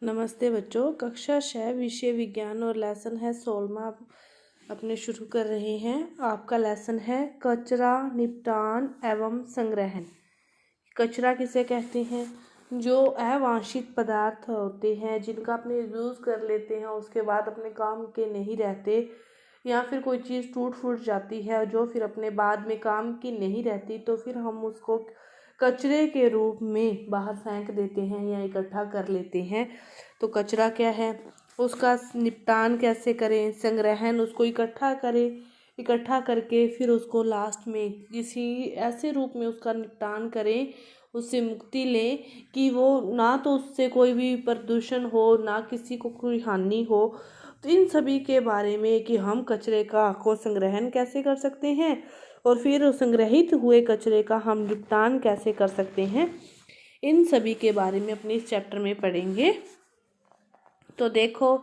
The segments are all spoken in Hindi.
नमस्ते बच्चों, कक्षा 6 विषय विज्ञान और लेसन है 16वां अपने शुरू कर रहे हैं। आपका लेसन है कचरा निपटान एवं संग्रहण। कचरा किसे कहते हैं? जो अवांछित पदार्थ होते हैं जिनका अपने यूज़ कर लेते हैं, उसके बाद अपने काम के नहीं रहते, या फिर कोई चीज़ टूट फूट जाती है और जो फिर अपने बाद में काम की नहीं रहती, तो फिर हम उसको कचरे के रूप में बाहर फेंक देते हैं या इकट्ठा कर लेते हैं। तो कचरा क्या है, उसका निपटान कैसे करें, संग्रहण, उसको इकट्ठा करें, इकट्ठा करके फिर उसको लास्ट में किसी ऐसे रूप में उसका निपटान करें, उससे मुक्ति लें कि वो ना तो उससे कोई भी प्रदूषण हो, ना किसी को कोई हानि हो। तो इन सभी के बारे में कि हम कचरे को संग्रहण कैसे कर सकते हैं और फिर संग्रहित हुए कचरे का हम निपटान कैसे कर सकते हैं, इन सभी के बारे में अपने इस चैप्टर में पढ़ेंगे। तो देखो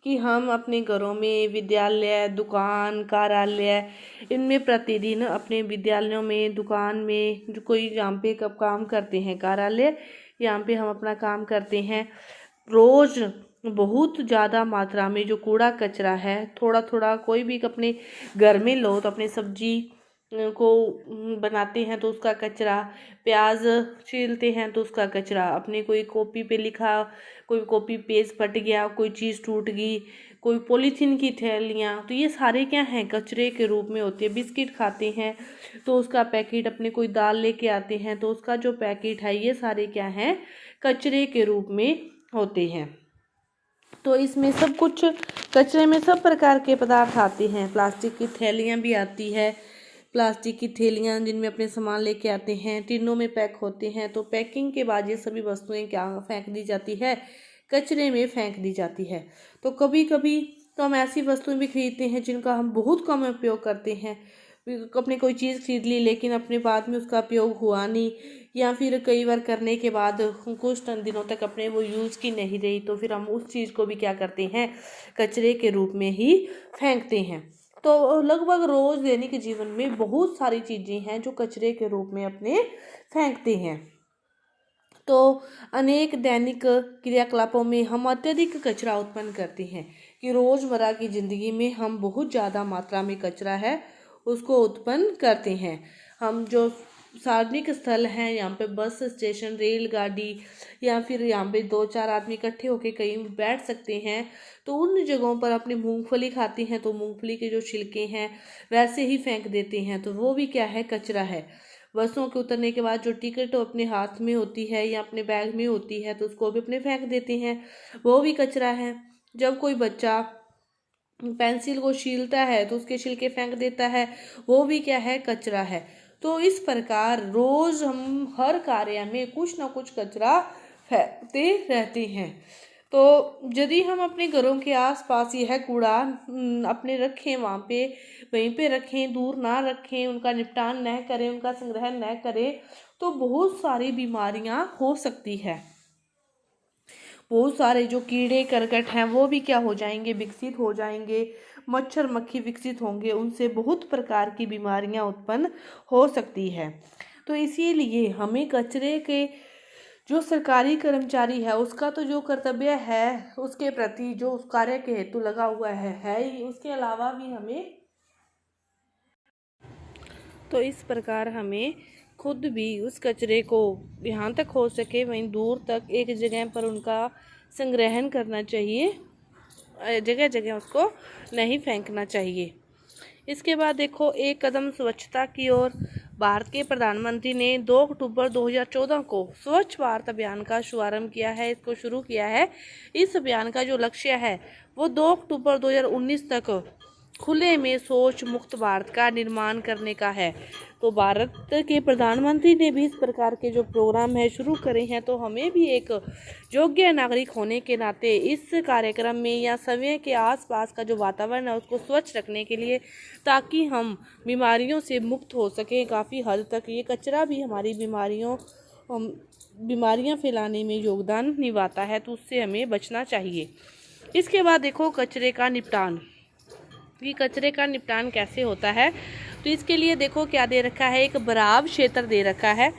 कि हम अपने घरों में, विद्यालय, दुकान, कार्यालय, इनमें प्रतिदिन अपने विद्यालयों में, दुकान में, जो कोई यहाँ पे कब काम करते हैं, कार्यालय, यहाँ पे हम अपना काम करते हैं, रोज़ बहुत ज़्यादा मात्रा में जो कूड़ा कचरा है, थोड़ा थोड़ा कोई भी अपने घर में लो तो अपने सब्जी को बनाते हैं तो उसका कचरा, प्याज छीलते हैं तो उसका कचरा, अपने कोई कॉपी पे लिखा, कोई कॉपी पेज फट गया, कोई चीज़ टूट गई, कोई पॉलीथीन की थैलियाँ, तो ये सारे क्या हैं, कचरे के रूप में होते हैं। बिस्किट खाते हैं तो उसका पैकेट, अपने कोई दाल लेके आते हैं तो उसका जो पैकेट है, ये सारे क्या हैं, कचरे के रूप में होते हैं। तो इसमें सब कुछ, कचरे में सब प्रकार के पदार्थ आते हैं। प्लास्टिक की थैलियाँ भी आती है, प्लास्टिक की थैलियाँ जिनमें अपने सामान लेके आते हैं, टिनों में पैक होते हैं। तो पैकिंग के बाद ये सभी वस्तुएं क्या फेंक दी जाती है, कचरे में फेंक दी जाती है। तो कभी कभी तो हम ऐसी वस्तुएं भी खरीदते हैं जिनका हम बहुत कम उपयोग करते हैं। अपने कोई चीज़ खरीद ली लेकिन अपने बाद में उसका उपयोग हुआ नहीं, या फिर कई बार करने के बाद कुछ दिनों तक अपने वो यूज़ की नहीं रही, तो फिर हम उस चीज़ को भी क्या करते हैं, कचरे के रूप में ही फेंकते हैं। तो लगभग रोज़ दैनिक जीवन में बहुत सारी चीज़ें हैं जो कचरे के रूप में अपने फेंकते हैं। तो अनेक दैनिक क्रियाकलापों में हम अत्यधिक कचरा उत्पन्न करते हैं कि रोज़मर्रा की ज़िंदगी में हम बहुत ज़्यादा मात्रा में कचरा है उसको उत्पन्न करते हैं। हम जो सार्वजनिक स्थल हैं, यहाँ पे बस स्टेशन, रेलगाड़ी, या फिर यहाँ पे 2-4 आदमी इकट्ठे होकर कहीं बैठ सकते हैं, तो उन जगहों पर अपनी मूंगफली खाते हैं तो मूंगफली के जो छिलके हैं वैसे ही फेंक देते हैं, तो वो भी क्या है, कचरा है। बसों के उतरने के बाद जो टिकट अपने हाथ में होती है या अपने बैग में होती है तो उसको भी अपने फेंक देते हैं, वो भी कचरा है। जब कोई बच्चा पेंसिल को छीलता है तो उसके छिलके फेंक देता है, वो भी क्या है, कचरा है। तो इस प्रकार रोज हम हर कार्य में कुछ ना कुछ कचरा फेंकते रहते हैं। तो यदि हम अपने घरों के आसपास यह कूड़ा अपने रखें, वहाँ पे वहीं पे रखें, दूर ना रखें, उनका निपटान न करें, उनका संग्रहण न करें, तो बहुत सारी बीमारियां हो सकती है। बहुत सारे जो कीड़े करकट हैं वो भी क्या हो जाएंगे, विकसित हो जाएंगे, मच्छर मक्खी विकसित होंगे, उनसे बहुत प्रकार की बीमारियां उत्पन्न हो सकती है। तो इसीलिए हमें कचरे के जो सरकारी कर्मचारी है उसका तो जो कर्तव्य है उसके प्रति जो उस कार्य के हेतु लगा हुआ है ही, उसके अलावा भी हमें, तो इस प्रकार हमें खुद भी उस कचरे को यहाँ तक हो सके वहीं दूर तक एक जगह पर उनका संग्रहण करना चाहिए, जगह जगह उसको नहीं फेंकना चाहिए। इसके बाद देखो, एक कदम स्वच्छता की ओर। भारत के प्रधानमंत्री ने 2 अक्टूबर 2014 को स्वच्छ भारत अभियान का शुभारंभ किया है, इसको शुरू किया है। इस अभियान का जो लक्ष्य है वो 2 अक्टूबर 2019 तक खुले में शौच मुक्त भारत का निर्माण करने का है। तो भारत के प्रधानमंत्री ने भी इस प्रकार के जो प्रोग्राम है शुरू करे हैं, तो हमें भी एक योग्य नागरिक होने के नाते इस कार्यक्रम में या समय के आसपास का जो वातावरण है उसको स्वच्छ रखने के लिए, ताकि हम बीमारियों से मुक्त हो सकें काफ़ी हद तक। ये कचरा भी हमारी बीमारियां फैलाने में योगदान निभाता है, तो उससे हमें बचना चाहिए। इसके बाद देखो, कचरे का निपटान। कि कचरे का निपटान कैसे होता है, तो इसके लिए देखो क्या दे रखा है, एक बराब क्षेत्र दे रखा है।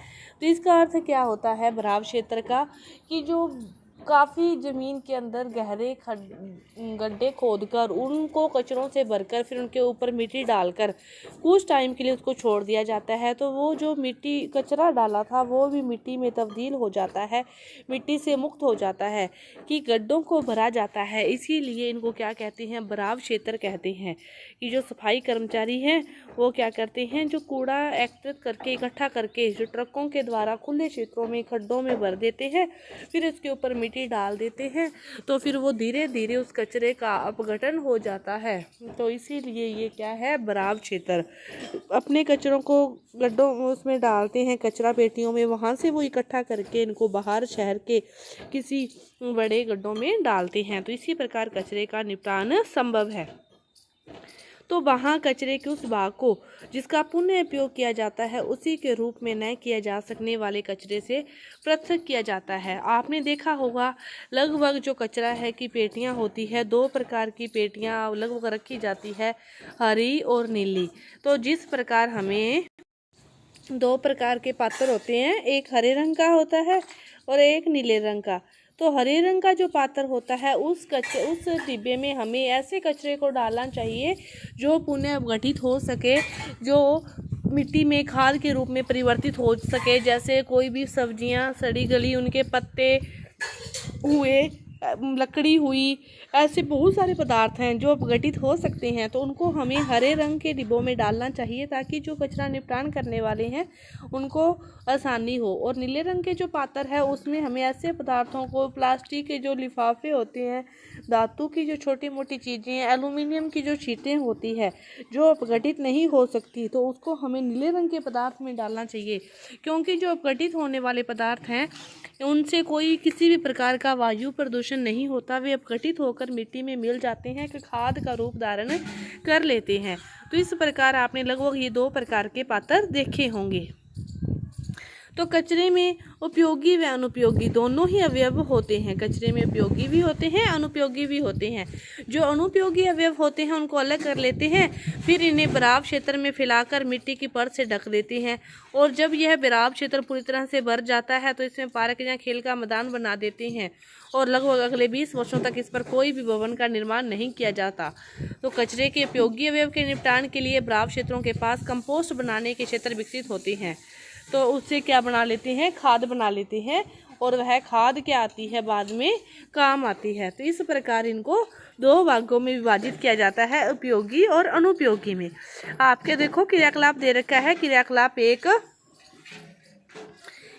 तो इसका अर्थ क्या होता है बराब क्षेत्र का, कि जो काफ़ी ज़मीन के अंदर गहरे गड्ढे खोदकर उनको कचरों से भरकर फिर उनके ऊपर मिट्टी डालकर कुछ टाइम के लिए उसको छोड़ दिया जाता है। तो वो जो मिट्टी कचरा डाला था वो भी मिट्टी में तब्दील हो जाता है, मिट्टी से मुक्त हो जाता है, कि गड्ढों को भरा जाता है। इसीलिए इनको क्या कहते हैं, बराव क्षेत्र कहते हैं। कि जो सफाई कर्मचारी हैं वो क्या करते हैं, जो कूड़ा एकत्रित करके इकट्ठा करके जो ट्रकों के द्वारा खुले क्षेत्रों में खड्डों में भर देते हैं, फिर इसके ऊपर मिट्टी डाल देते हैं, तो फिर वो धीरे धीरे उस कचरे का अपघटन हो जाता है। तो इसीलिए ये क्या है, बराव क्षेत्र। अपने कचरों को गड्ढों उसमें डालते हैं, कचरा पेटियों में, वहाँ से वो इकट्ठा करके इनको बाहर शहर के किसी बड़े गड्ढों में डालते हैं। तो इसी प्रकार कचरे का निपटान संभव है। तो वहाँ कचरे के उस भाग को जिसका पुनः उपयोग किया जाता है उसी के रूप में न किया जा सकने वाले कचरे से पृथक किया जाता है। आपने देखा होगा लगभग जो कचरा है कि पेटियाँ होती है, 2 प्रकार की पेटियाँ लगभग रखी जाती है, हरी और नीली। तो जिस प्रकार हमें 2 प्रकार के पात्र होते हैं, एक हरे रंग का होता है और एक नीले रंग का। तो हरे रंग का जो पात्र होता है उस डिब्बे में हमें ऐसे कचरे को डालना चाहिए जो पुनः अपघटित हो सके, जो मिट्टी में खाद के रूप में परिवर्तित हो सके। जैसे कोई भी सब्जियां सड़ी गली, उनके पत्ते हुए, लकड़ी हुई, ऐसे बहुत सारे पदार्थ हैं जो अपघटित हो सकते हैं। तो उनको हमें हरे रंग के डिब्बों में डालना चाहिए ताकि जो कचरा निपटान करने वाले हैं उनको आसानी हो। और नीले रंग के जो पात्र है उसमें हमें ऐसे पदार्थों को, प्लास्टिक के जो लिफाफे होते हैं, धातु की जो छोटी मोटी चीज़ें, एल्युमिनियम की जो शीटें होती है जो अपघटित नहीं हो सकती, तो उसको हमें नीले रंग के पदार्थ में डालना चाहिए। क्योंकि जो अपघटित होने वाले पदार्थ हैं उनसे कोई किसी भी प्रकार का वायु प्रदूषण नहीं होता, वे अपघटित होकर मिट्टी में मिल जाते हैं कि खाद का रूप धारण कर लेते हैं। तो इस प्रकार आपने लगभग ये 2 प्रकार के पात्र देखे होंगे। तो कचरे में उपयोगी व अनुपयोगी दोनों ही अवयव होते हैं। कचरे में उपयोगी भी होते हैं, अनुपयोगी भी होते हैं। जो अनुपयोगी अवयव होते हैं उनको अलग कर लेते हैं, फिर इन्हें बराव क्षेत्र में फैलाकर मिट्टी की परत से ढक देते हैं। और जब यह बराव क्षेत्र पूरी तरह से भर जाता है तो इसमें पार्क या खेल का मैदान बना देते हैं और लगभग अगले 20 वर्षों तक इस पर कोई भी भवन का निर्माण नहीं किया जाता। तो कचरे के उपयोगी अवयव के निपटान के लिए बराव क्षेत्रों के पास कंपोस्ट बनाने के क्षेत्र विकसित होते हैं। तो उससे क्या बना लेते हैं, खाद बना लेते हैं, और वह खाद क्या आती है, बाद में काम आती है। तो इस प्रकार इनको 2 भागों में विभाजित किया जाता है, उपयोगी और अनुपयोगी में। आपके देखो क्रियाकलाप दे रखा है, क्रियाकलाप 1।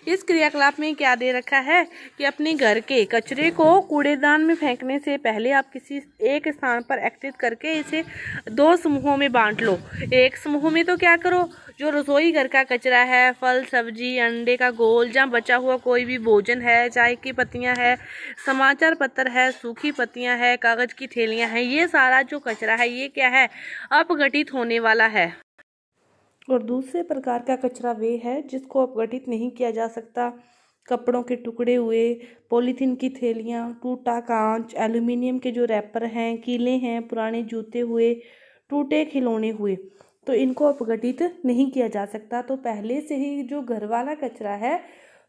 इस क्रियाकलाप में क्या दे रखा है कि अपने घर के कचरे को कूड़ेदान में फेंकने से पहले आप किसी एक स्थान पर एकत्रित करके इसे 2 समूहों में बांट लो। एक समूह में तो क्या करो, जो रसोई घर का कचरा है, फल सब्जी, अंडे का गोल, जहाँ बचा हुआ कोई भी भोजन है, चाय की पत्तियां है, समाचार पत्र है, सूखी पत्तियां है, कागज की थैलियां हैं, ये सारा जो कचरा है ये क्या है, अपघटित होने वाला है। और दूसरे प्रकार का कचरा वे है जिसको अपघटित नहीं किया जा सकता। कपड़ों के टुकड़े हुए, पॉलीथीन की थैलियाँ, टूटा कांच, एल्युमिनियम के जो रैपर हैं, कीले हैं, पुराने जूते हुए, टूटे खिलौने हुए, तो इनको अपघटित नहीं किया जा सकता। तो पहले से ही जो घर वाला कचरा है,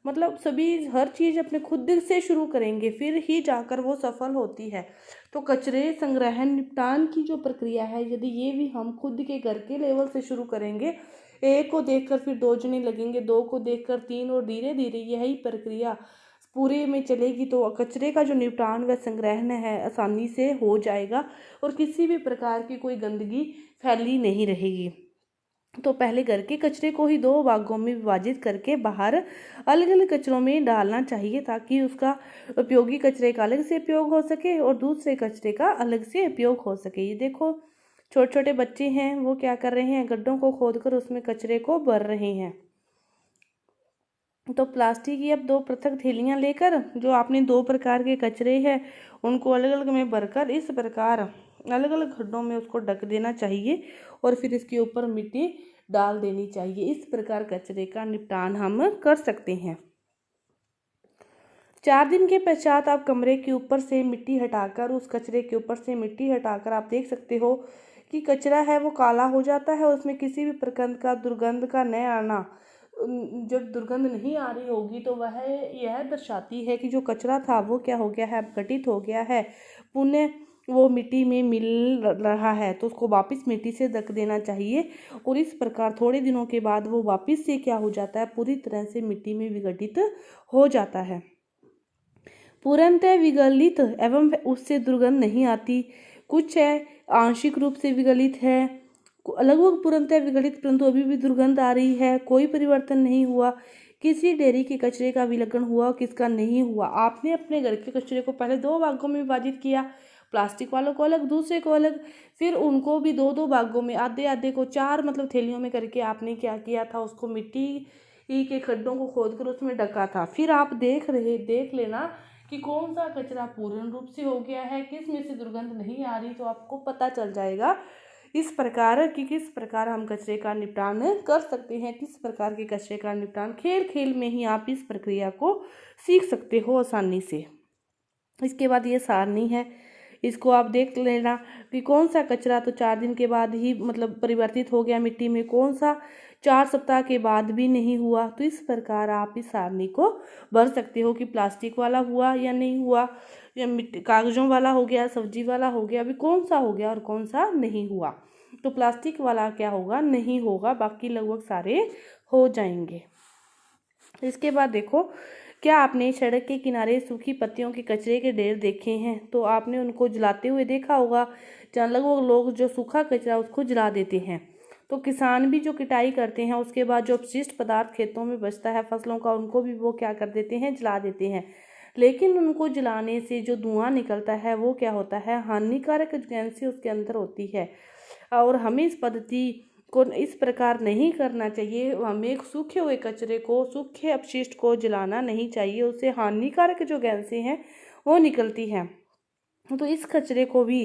मतलब सभी हर चीज़ अपने खुद से शुरू करेंगे फिर ही जाकर वो सफल होती है। तो कचरे संग्रहण निपटान की जो प्रक्रिया है, यदि ये भी हम खुद के घर के लेवल से शुरू करेंगे, 1 को देखकर फिर 2 जने लगेंगे, 2 को देखकर 3, और धीरे धीरे यही प्रक्रिया पूरे में चलेगी, तो कचरे का जो निपटान व संग्रहण है आसानी से हो जाएगा और किसी भी प्रकार की कोई गंदगी फैली नहीं रहेगी। तो पहले घर के कचरे को ही 2 भागों में विभाजित करके बाहर अलग अलग कचरों में डालना चाहिए ताकि उसका उपयोगी कचरे का अलग से उपयोग हो सके और दूसरे कचरे का अलग से उपयोग हो सके। ये देखो छोटे छोटे बच्चे हैं, वो क्या कर रहे हैं, गड्ढों को खोदकर उसमें कचरे को भर रहे हैं। तो प्लास्टिक की अब 2 पृथक थैलियाँ लेकर जो आपने 2 प्रकार के कचरे हैं उनको अलग अलग में भरकर इस प्रकार अलग अलग गड्ढों में उसको ढक देना चाहिए और फिर इसके ऊपर मिट्टी डाल देनी चाहिए। इस प्रकार कचरे का निपटान हम कर सकते हैं। 4 दिन के पश्चात आप कमरे के ऊपर से मिट्टी हटाकर, उस कचरे के ऊपर से मिट्टी हटाकर आप देख सकते हो कि कचरा है वो काला हो जाता है, उसमें किसी भी प्रकार का दुर्गंध का न आना जब दुर्गंध नहीं आ रही होगी तो वह यह दर्शाती है कि जो कचरा था वो क्या हो गया है, अपघटित हो गया है, पुनः वो मिट्टी में मिल रहा है, तो उसको वापस मिट्टी से ढक देना चाहिए। और इस प्रकार थोड़े दिनों के बाद वो वापस से क्या हो जाता है, पूरी तरह से मिट्टी में विघटित हो जाता है। पूर्णतः विगलित एवं उससे दुर्गंध नहीं आती, कुछ है आंशिक रूप से विगलित है, लगभग पूर्णतः विगलित परंतु अभी भी दुर्गंध आ रही है, कोई परिवर्तन नहीं हुआ। किसी डेयरी के कचरे का विलग्न हुआ, किसका नहीं हुआ। आपने अपने घर के कचरे को पहले 2 भागों में विभाजित किया, प्लास्टिक वालों को अलग, दूसरे को अलग, फिर उनको भी 2-2 भागों में, आधे आधे को 4 मतलब थैलियों में करके आपने क्या किया था, उसको मिट्टी के खड्डों को खोदकर उसमें ढका था। फिर आप देख लेना कि कौन सा कचरा पूर्ण रूप से हो गया है, किस में से दुर्गंध नहीं आ रही, तो आपको पता चल जाएगा इस प्रकार कि किस प्रकार हम कचरे का निपटान कर सकते हैं। किस प्रकार के कचरे का निपटान खेल खेल में ही आप इस प्रक्रिया को सीख सकते हो आसानी से। इसके बाद ये सारणी है, इसको आप देख लेना कि कौन सा कचरा तो 4 दिन के बाद ही मतलब परिवर्तित हो गया मिट्टी में, कौन सा 4 सप्ताह के बाद भी नहीं हुआ। तो इस प्रकार आप इस सारणी को भर सकते हो कि प्लास्टिक वाला हुआ या नहीं हुआ, या मिट्टी कागजों वाला हो गया, सब्जी वाला हो गया, अभी कौन सा हो गया और कौन सा नहीं हुआ। तो प्लास्टिक वाला क्या होगा, नहीं होगा, बाकी लगभग सारे हो जाएंगे। इसके बाद देखो, क्या आपने सड़क के किनारे सूखी पत्तियों के कचरे के ढेर देखे हैं? तो आपने उनको जलाते हुए देखा होगा, जहाँ लगभग लोग जो सूखा कचरा उसको जला देते हैं। तो किसान भी जो कटाई करते हैं उसके बाद जो अपशिष्ट पदार्थ खेतों में बचता है फसलों का, उनको भी वो क्या कर देते हैं, जला देते हैं। लेकिन उनको जलाने से जो धुआं निकलता है वो क्या होता है, हानिकारक गैसें उसके अंदर होती है। और हमें इस पद्धति को इस प्रकार नहीं करना चाहिए। हमें सूखे हुए कचरे को, सूखे अपशिष्ट को जलाना नहीं चाहिए, उससे हानिकारक जो गैसें हैं वो निकलती हैं। तो इस कचरे को भी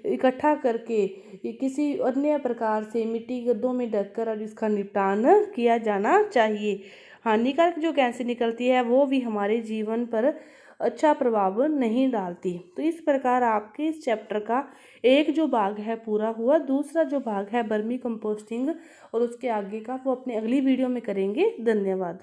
इकट्ठा करके किसी अन्य प्रकार से मिट्टी गड्ढों में ढककर और इसका निपटान किया जाना चाहिए। हानिकारक जो गैसें निकलती है वो भी हमारे जीवन पर अच्छा प्रभाव नहीं डालती। तो इस प्रकार आपके इस चैप्टर का एक जो भाग है पूरा हुआ। दूसरा जो भाग है वर्मी कंपोस्टिंग और उसके आगे का वो अपने अगली वीडियो में करेंगे। धन्यवाद।